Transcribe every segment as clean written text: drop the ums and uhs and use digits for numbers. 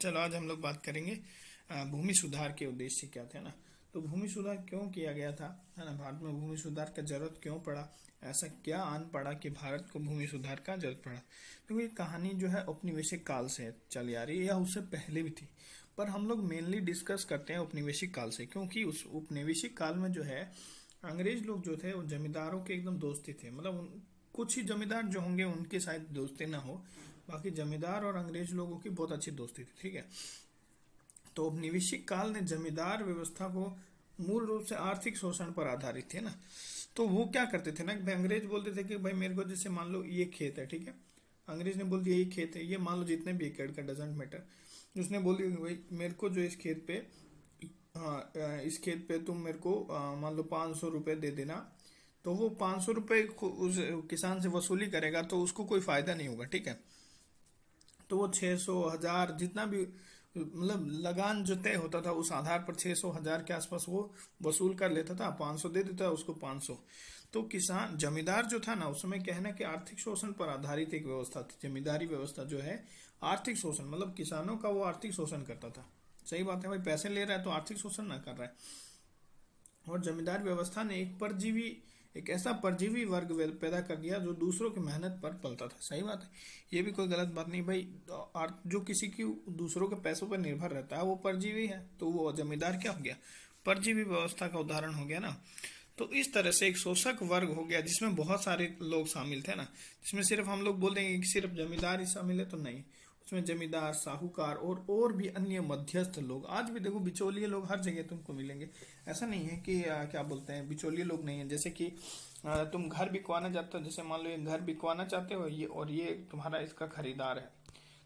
चलो आज हम लोग बात करेंगे भूमि सुधार के उद्देश्य क्या थे ना। तो भूमि सुधार क्यों किया गया था, है ना। भारत में भूमि सुधार का जरूरत क्यों पड़ा, ऐसा क्या आन पड़ा कि भारत को भूमि सुधार का जरूरत पड़ा। तो ये कहानी जो है औपनिवेशिक काल से चली आ रही है या उससे पहले भी थी, पर हम लोग मेनली डिस्कस करते हैं औपनिवेशिक काल से, क्योंकि उस औपनिवेशिक काल में जो है अंग्रेज लोग जो थे वो जमींदारों के एकदम दोस्ती थे। मतलब कुछ ही जमींदार जो होंगे उनके शायद दोस्ती ना हो, बाकी जमींदार और अंग्रेज लोगों की बहुत अच्छी दोस्ती थी, ठीक है। तो औपनिवेशिक काल ने जमींदार व्यवस्था को मूल रूप से आर्थिक शोषण पर आधारित थे ना। तो वो क्या करते थे ना कि भाई अंग्रेज बोलते थे कि भाई मेरे को जैसे मान लो ये खेत है, ठीक है। अंग्रेज ने बोल दिया ये खेत है, ये मान लो जितने भी एकड़ का डजेंट मैटर, उसने बोल दिया कि भाई मेरे को जो इस खेत पे, हाँ इस खेत पे तुम मेरे को मान लो 500 रुपये दे देना। तो वो 500 रुपये उस किसान से वसूली करेगा तो उसको कोई फायदा नहीं होगा, ठीक है। तो वो 600 1000 जितना भी मतलब लगान जो तय होता था उस आधार पर 600 1000 के आसपास वो वसूल कर लेता था। 500 दे देता उसको 500। तो किसान जमींदार जो था ना उस समय कहना कि आर्थिक शोषण पर आधारित एक व्यवस्था थी। जमींदारी व्यवस्था जो है आर्थिक शोषण, मतलब किसानों का वो आर्थिक शोषण करता था। सही बात है भाई, पैसे ले रहा है तो आर्थिक शोषण ना कर रहा है। और जमींदार व्यवस्था ने एक ऐसा परजीवी वर्ग पैदा कर दिया जो दूसरों की मेहनत पर पलता था। सही बात है, ये भी कोई गलत बात नहीं भाई। जो किसी की दूसरों के पैसों पर निर्भर रहता है वो परजीवी है, तो वो जमींदार क्या हो गया, परजीवी व्यवस्था का उदाहरण हो गया ना। तो इस तरह से एक शोषक वर्ग हो गया जिसमें बहुत सारे लोग शामिल थे ना। जिसमें सिर्फ हम लोग बोल देंगे कि सिर्फ जमींदार ही शामिल है, तो नहीं। उसमें जमींदार, साहूकार और भी अन्य मध्यस्थ लोग, आज भी देखो बिचौलिए लोग हर जगह तुमको मिलेंगे। ऐसा नहीं है कि क्या बोलते हैं बिचौलिए लोग नहीं है। जैसे कि तुम घर बिकवाना चाहते हो, जैसे मान लो ये घर बिकवाना चाहते हो ये, और ये तुम्हारा इसका खरीदार है।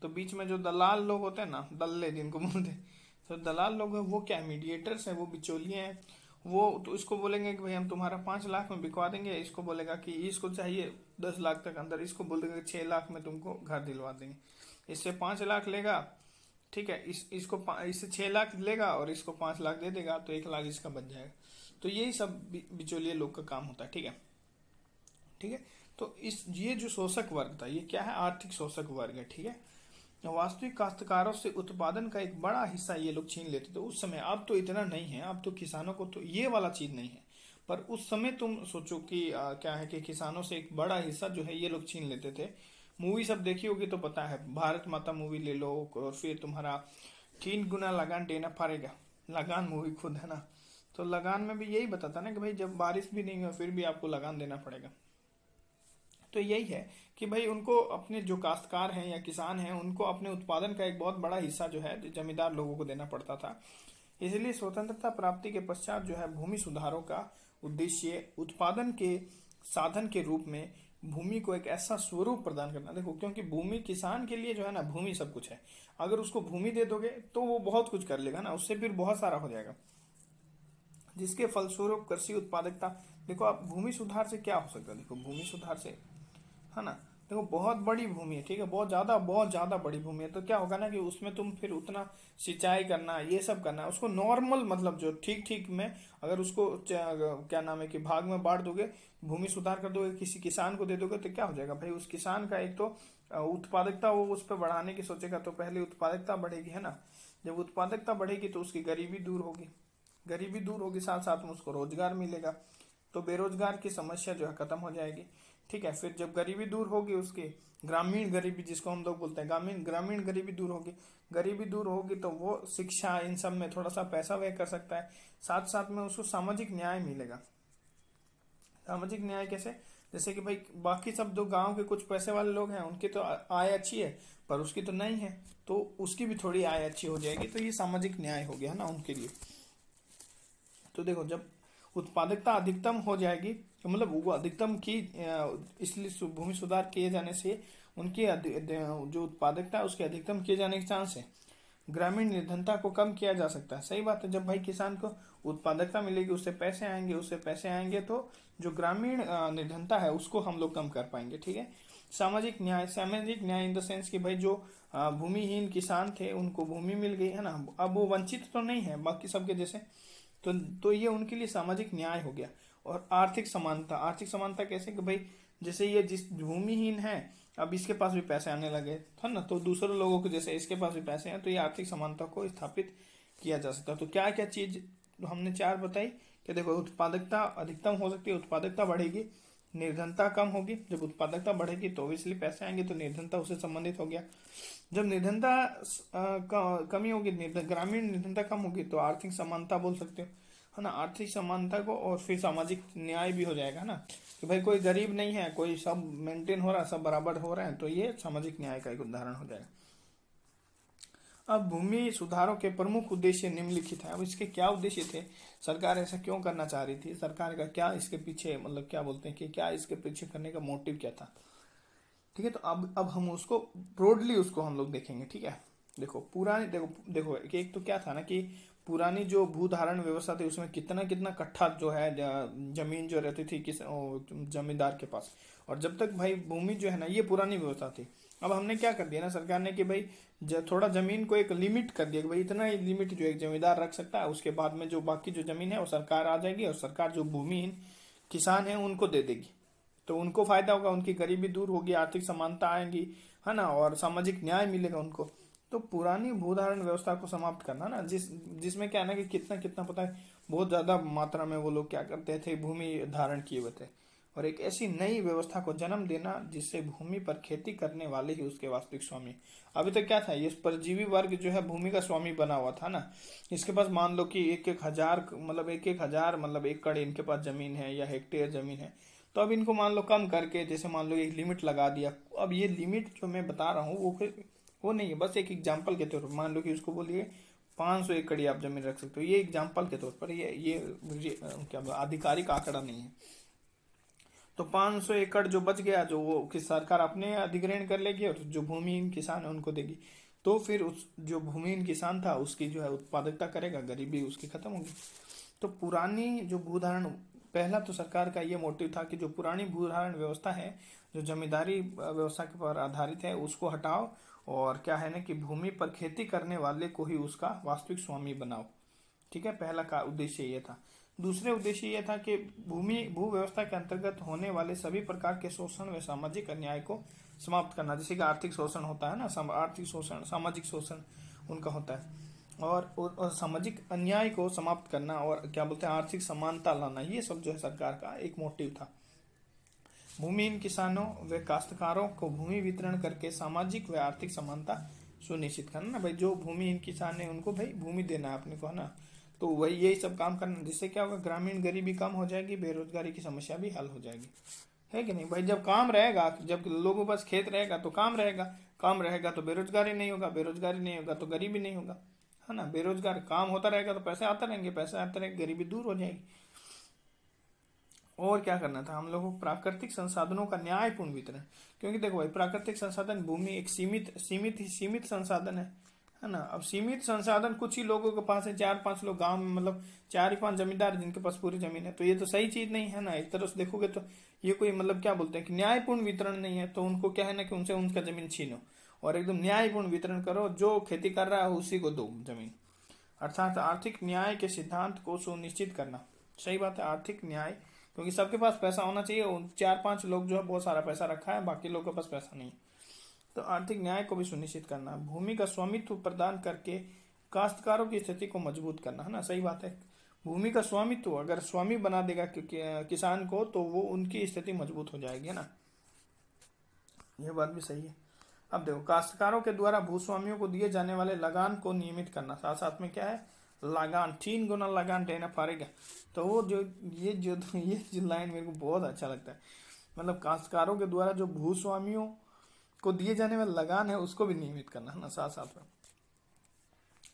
तो बीच में जो दलाल लोग होते हैं ना, दल्ले जिनको बोलते हैं, तो दलाल लोग हैं वो क्या मीडिएटर्स हैं, वो बिचौलिए हैं। वो तो इसको बोलेंगे कि भाई हम तुम्हारा 5 लाख में बिकवा देंगे, इसको बोलेगा कि इसको चाहिए 10 लाख तक अंदर, इसको बोल देंगे 6 लाख में तुमको घर दिलवा देंगे। इससे 5 लाख लेगा, ठीक है, इससे 6 लाख लेगा और इसको 5 लाख दे देगा, तो 1 लाख इसका बच जाएगा। तो यही सब बिचौलिए लोग का काम होता है, ठीक है। ठीक है, तो ये जो शोषक वर्ग था ये क्या है, आर्थिक शोषक वर्ग है, ठीक है। वास्तविक काश्तकारों से उत्पादन का एक बड़ा हिस्सा ये लोग छीन लेते थे उस समय। अब तो इतना नहीं है, अब तो किसानों को तो ये वाला चीज नहीं है, पर उस समय तुम सोचो कि क्या है कि किसानों से एक बड़ा हिस्सा जो है ये लोग छीन लेते थे। मूवी सब देखी होगी तो पता है, भारत माता मूवी ले लो, और फिर तुम्हारा 3 गुना लगान देना पड़ेगा, लगान मूवी खुद है ना। तो लगान में भी यही बताता ना कि भाई जब बारिश भी नहीं हो फिर भी आपको लगान देना पड़ेगा। तो यही है कि भाई उनको अपने जो काश्तकार हैं या किसान हैं उनको अपने उत्पादन का एक बहुत बड़ा हिस्सा जो है जमींदार लोगों को देना पड़ता था। इसलिए स्वतंत्रता प्राप्ति के पश्चात जो है भूमि सुधारों का उद्देश्य उत्पादन के साधन के रूप में भूमि को एक ऐसा स्वरूप प्रदान करना। देखो, क्योंकि भूमि किसान के लिए जो है ना, भूमि सब कुछ है। अगर उसको भूमि दे दोगे तो वो बहुत कुछ कर लेगा ना, उससे फिर बहुत सारा हो जाएगा, जिसके फलस्वरूप कृषि उत्पादकता। देखो आप भूमि सुधार से क्या हो सकता है, देखो भूमि सुधार से, है ना, देखो बहुत बड़ी भूमि है, ठीक है, बहुत ज्यादा बड़ी भूमि है। तो क्या होगा ना कि उसमें तुम फिर उतना सिंचाई करना, ये सब करना, उसको नॉर्मल मतलब जो ठीक ठीक में अगर उसको क्या नाम है कि भाग में बांट दोगे, भूमि सुधार कर दोगे, किसी किसान को दे दोगे, तो क्या हो जाएगा भाई, उस किसान का एक तो उत्पादकता वो उस पर बढ़ाने की सोचेगा, तो पहले उत्पादकता बढ़ेगी, है ना। जब उत्पादकता बढ़ेगी तो उसकी गरीबी दूर होगी, गरीबी दूर होगी, साथ साथ में उसको रोजगार मिलेगा, तो बेरोजगार की समस्या जो है खत्म हो जाएगी, ठीक है। फिर जब गरीबी दूर होगी उसकी, ग्रामीण गरीबी जिसको हम लोग बोलते हैं, ग्रामीण गरीबी दूर होगी, गरीबी दूर होगी तो वो शिक्षा इन सब में थोड़ा सा पैसा व्यय कर सकता है, साथ साथ में उसको सामाजिक न्याय मिलेगा। सामाजिक न्याय कैसे, जैसे कि भाई बाकी सब जो गांव के कुछ पैसे वाले लोग हैं उनकी तो आय अच्छी है पर उसकी तो नहीं है, तो उसकी भी थोड़ी आय अच्छी हो जाएगी, तो ये सामाजिक न्याय हो गया ना उनके लिए। तो देखो जब उत्पादकता अधिकतम हो जाएगी, तो मतलब वो अधिकतम की, इसलिए भूमि सुधार किए जाने से उनकी जो उत्पादकता है उसके अधिकतम किए जाने के चांस है। ग्रामीण निर्धनता को कम किया जा सकता है। सही बात है, जब भाई किसान को उत्पादकता मिलेगी, उससे पैसे आएंगे तो जो ग्रामीण निर्धनता है उसको हम लोग कम कर पाएंगे, ठीक है। सामाजिक न्याय इन द सेंस कि भाई जो भूमिहीन किसान थे उनको भूमि मिल गई, है ना, अब वो वंचित तो नहीं है बाकी सबके जैसे, तो ये उनके लिए सामाजिक न्याय हो गया। और आर्थिक समानता कैसे कि भाई जैसे ये जिस भूमिहीन है, अब इसके पास भी पैसे आने लगे है ना, तो दूसरे लोगों को जैसे इसके पास भी पैसे हैं, तो ये आर्थिक समानता को स्थापित किया जा सकता है। तो क्या क्या चीज हमने चार बताई कि देखो, उत्पादकता अधिकतम हो सकती है, उत्पादकता बढ़ेगी, निर्धनता कम होगी। जब उत्पादकता बढ़ेगी तो ऑब्वियसली पैसे आएंगे, तो निर्धनता उससे संबंधित हो गया। जब निर्धनता कमी होगी, ग्रामीण निर्धनता कम होगी, तो आर्थिक समानता बोल सकते हो, है ना, आर्थिक समानता को। और फिर सामाजिक न्याय भी हो जाएगा ना, कि भाई कोई गरीब नहीं है, कोई सब मेंटेन हो रहा है, सब बराबर हो रहे हैं, तो ये सामाजिक न्याय का एक उदाहरण हो जाएगा। अब भूमि सुधारों के प्रमुख उद्देश्य निम्नलिखित है। अब इसके क्या उद्देश्य थे, सरकार ऐसा क्यों करना चाह रही थी, सरकार का क्या इसके पीछे मतलब क्या बोलते हैं कि क्या इसके पीछे करने का मोटिव क्या था। ठीक है, तो अब हम उसको ब्रॉडली उसको हम लोग देखेंगे। ठीक है, देखो पुरानी देखो एक तो क्या था ना कि पुरानी जो भूधारण व्यवस्था थी उसमें कितना कितना कट्ठा जो है जमीन जो रहती थी किस जमींदार के पास, और जब तक भाई भूमि जो है ना, ये पुरानी व्यवस्था थी। अब हमने क्या कर दिया ना सरकार ने कि भाई थोड़ा जमीन को एक लिमिट कर दिया कि भाई इतना ही लिमिट जो एक जमींदार रख सकता है, उसके बाद में जो बाकी जो जमीन है वो सरकार आ जाएगी, और सरकार जो भूमिहीन किसान है उनको दे देगी। तो उनको फायदा होगा, उनकी गरीबी दूर होगी, आर्थिक समानता आएगी, है ना, और सामाजिक न्याय मिलेगा उनको। तो पुरानी भूधारण व्यवस्था को समाप्त करना ना, जिसमें क्या है ना कि कितना कितना पता है, बहुत ज्यादा मात्रा में वो लोग क्या करते थे, भूमि धारण किए हुए थे, और एक ऐसी नई व्यवस्था को जन्म देना जिससे भूमि पर खेती करने वाले ही उसके वास्तविक स्वामी। अभी तक क्या था, ये परजीवी वर्ग जो है भूमि का स्वामी बना हुआ था ना, इसके पास मान लो कि एक एक हजार मतलब एकड़ इनके पास जमीन है या हेक्टेयर जमीन है। तो अब इनको मान लो कम करके, जैसे मान लो एक लिमिट लगा दिया। अब ये लिमिट जो मैं बता रहा हूँ वो नहीं है, बस एक एग्जाम्पल के तौर पर मान लो कि उसको बोलिए 500 एकड़ आप जमीन रख सकते हो, ये एग्जाम्पल के तौर पर, ये क्या आधिकारिक आंकड़ा नहीं है। तो 500 एकड़ जो बच गया, जो वो किस सरकार अपने अधिग्रहण कर लेगी और जो भूमिहीन किसान है उनको देगी। तो फिर उस जो भूमिहीन किसान था उसकी जो है उत्पादकता करेगा, गरीबी उसकी खत्म होगी। तो पुरानी जो भूधारण, पहला तो सरकार का ये मोटिव था कि जो पुरानी भूधारण व्यवस्था है, जो जमींदारी व्यवस्था के पर आधारित है, उसको हटाओ, और क्या है ना कि भूमि पर खेती करने वाले को ही उसका वास्तविक स्वामी बनाओ। ठीक है, पहला का उद्देश्य ये था। दूसरे उद्देश्य यह था कि भू व्यवस्था के अंतर्गत होने वाले सभी प्रकार के शोषण व सामाजिक अन्याय को समाप्त करना। जैसे कि आर्थिक शोषण होता है ना, आर्थिक शोषण, सामाजिक शोषण उनका होता है, और सामाजिक अन्याय को समाप्त करना, और क्या बोलते हैं आर्थिक समानता लाना, ये सब जो है सरकार का एक मोटिव था। भूमिहीन किसानों व काश्तकारों को भूमि वितरण करके सामाजिक व आर्थिक समानता सुनिश्चित करना ना, भाई जो भूमिहीन किसान है उनको भाई भूमि देना है अपने को, है ना। तो वही यही सब काम करना, जिससे क्या होगा, ग्रामीण गरीबी कम हो जाएगी, बेरोजगारी की समस्या भी हल हो जाएगी, है कि नहीं भाई। जब काम रहेगा, जब लोगों के पास खेत रहेगा तो काम रहेगा, काम रहेगा तो बेरोजगारी नहीं होगा, बेरोजगारी नहीं होगा तो गरीबी नहीं होगा, है ना। बेरोजगार काम होता रहेगा तो पैसे आते रहेंगे, पैसे आते रहेंगे, गरीबी दूर हो जाएगी। और क्या करना था हम लोगों को, प्राकृतिक संसाधनों का न्यायपूर्ण वितरण। क्योंकि देखो भाई, प्राकृतिक संसाधन, भूमि एक सीमित संसाधन है ना। अब सीमित संसाधन कुछ ही लोगों के पास है, 4-5 लोग गांव में, मतलब 4 ही 5 जमींदार जिनके पास पूरी जमीन है, तो ये तो सही चीज नहीं है ना। एक तरह से देखोगे तो ये कोई मतलब क्या बोलते हैं कि न्यायपूर्ण वितरण नहीं है। तो उनको क्या है ना कि उनसे उनका जमीन छीनो और एकदम न्यायपूर्ण वितरण करो, जो खेती कर रहा है उसी को दो जमीन, अर्थात आर्थिक न्याय के सिद्धांत को सुनिश्चित करना। सही बात है, आर्थिक न्याय, क्योंकि सबके पास पैसा होना चाहिए। 4-5 लोग जो है बहुत सारा पैसा रखा है, बाकी लोगों के पास पैसा नहीं, तो आर्थिक न्याय को भी सुनिश्चित करना। भूमि का स्वामित्व प्रदान करके काश्तकारों की स्थिति को मजबूत करना, है ना। सही बात है, भूमि का स्वामित्व अगर स्वामी बना देगा किसान को, तो वो उनकी स्थिति मजबूत हो जाएगी, है ना। यह बात भी सही है। अब देखो, काश्तकारों के द्वारा भूस्वामियों को दिए जाने वाले लगान को नियमित करना, साथ साथ में क्या है, लगान, 3 गुना लगान देना पड़ेगा। तो वो ये जो लाइन मेरे को बहुत अच्छा लगता है, मतलब काश्तकारों के द्वारा जो भूस्वामियों को दिए जाने वाले लगान है उसको भी नियमित करना, है ना। साथ साथ में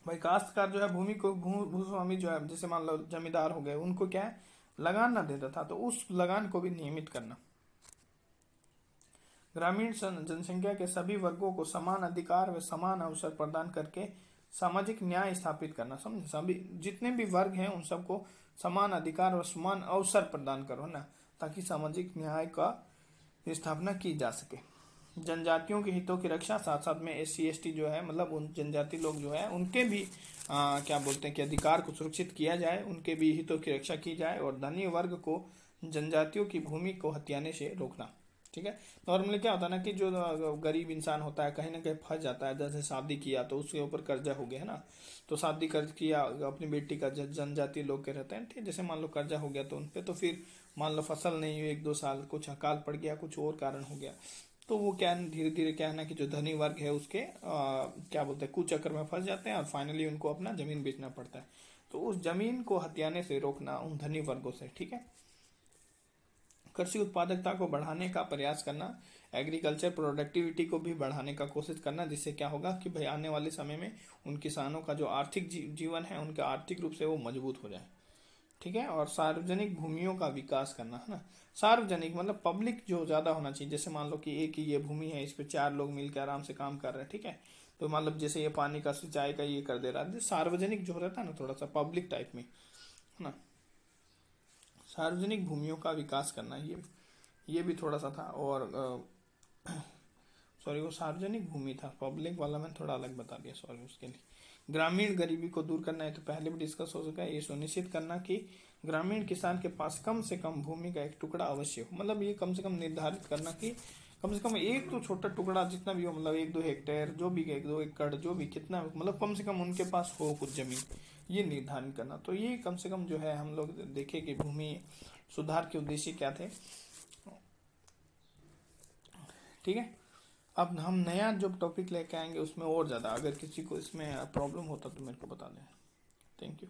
भाई काश्तकार जो है भूमि को, भूस्वामी जो है, जैसे मान लो जमींदार हो गए, उनको क्या है लगान ना देता था, तो उस लगान को भी नियमित करना। ग्रामीण जनसंख्या के सभी वर्गों को समान अधिकार व समान अवसर प्रदान करके सामाजिक न्याय स्थापित करना। समझे, सभी जितने भी वर्ग हैं उन सबको समान अधिकार और समान अवसर प्रदान करो ना, ताकि सामाजिक न्याय का स्थापना की जा सके। जनजातियों के हितों की रक्षा, साथ साथ में SC ST जो है, मतलब उन जनजाति लोग जो है उनके भी क्या बोलते हैं कि अधिकार को सुरक्षित किया जाए, उनके भी हितों की रक्षा की जाए। और धनी वर्ग को जनजातियों की भूमि को हथियाने से रोकना। ठीक है। नॉर्मली क्या होता है ना कि जो गरीब इंसान होता है कहीं ना कहीं फंस जाता है, जैसे शादी किया तो उसके ऊपर कर्जा हो गया है ना, तो शादी कर्ज किया अपनी बेटी का, जनजातीय लोग के रहते हैं, ठीक है, जैसे मान लो कर्जा हो गया तो उनपे, तो फिर मान लो फसल नहीं हुई 1-2 साल, कुछ अकाल पड़ गया, कुछ और कारण हो गया, तो वो क्या धीरे धीरे क्या है ना कि जो धनी वर्ग है उसके क्या बोलते हैं कुचक्कर में फंस जाते हैं और फाइनली उनको अपना जमीन बेचना पड़ता है। तो उस जमीन को हथियाने से रोकना उन धनी वर्गों से, ठीक है। कृषि उत्पादकता को बढ़ाने का प्रयास करना, एग्रीकल्चर प्रोडक्टिविटी को भी बढ़ाने का कोशिश करना, जिससे क्या होगा कि भाई आने वाले समय में उन किसानों का जो आर्थिक जीवन है उनका आर्थिक रूप से वो मजबूत हो जाए, ठीक है। और सार्वजनिक भूमियों का विकास करना, है ना। सार्वजनिक मतलब पब्लिक जो ज्यादा होना चाहिए, जैसे मान लो कि एक ही ये भूमि है, इस पे 4 लोग मिलकर आराम से काम कर रहे हैं, ठीक है। तो मतलब जैसे ये पानी का सिंचाई का ये कर दे रहा है, सार्वजनिक जो रहता है ना थोड़ा सा पब्लिक टाइप में, है ना। सार्वजनिक भूमियों का विकास करना, ये भी थोड़ा सा था। और सॉरी वो सार्वजनिक भूमि था, पब्लिक वाला मैंने थोड़ा अलग बता दिया, सॉरी उसके लिए। ग्रामीण गरीबी को दूर करना है, तो पहले भी डिस्कस हो चुका है। ये सुनिश्चित करना कि ग्रामीण किसान के पास कम से कम भूमि का एक टुकड़ा अवश्य हो, मतलब ये कम से कम निर्धारित करना कि कम से कम एक तो छोटा टुकड़ा जितना भी हो, मतलब 1-2 हेक्टेयर जो भी, 1-2 एकड़ जो भी, कितना मतलब कम से कम उनके पास हो कुछ जमीन, ये निर्धारित करना। तो ये कम से कम जो है हम लोग देखें कि भूमि सुधार के उद्देश्य क्या थे, ठीक है। अब हम नया जो टॉपिक लेके आएंगे उसमें और ज़्यादा, अगर किसी को इसमें प्रॉब्लम होता तो मेरे को बता दें। Thank you.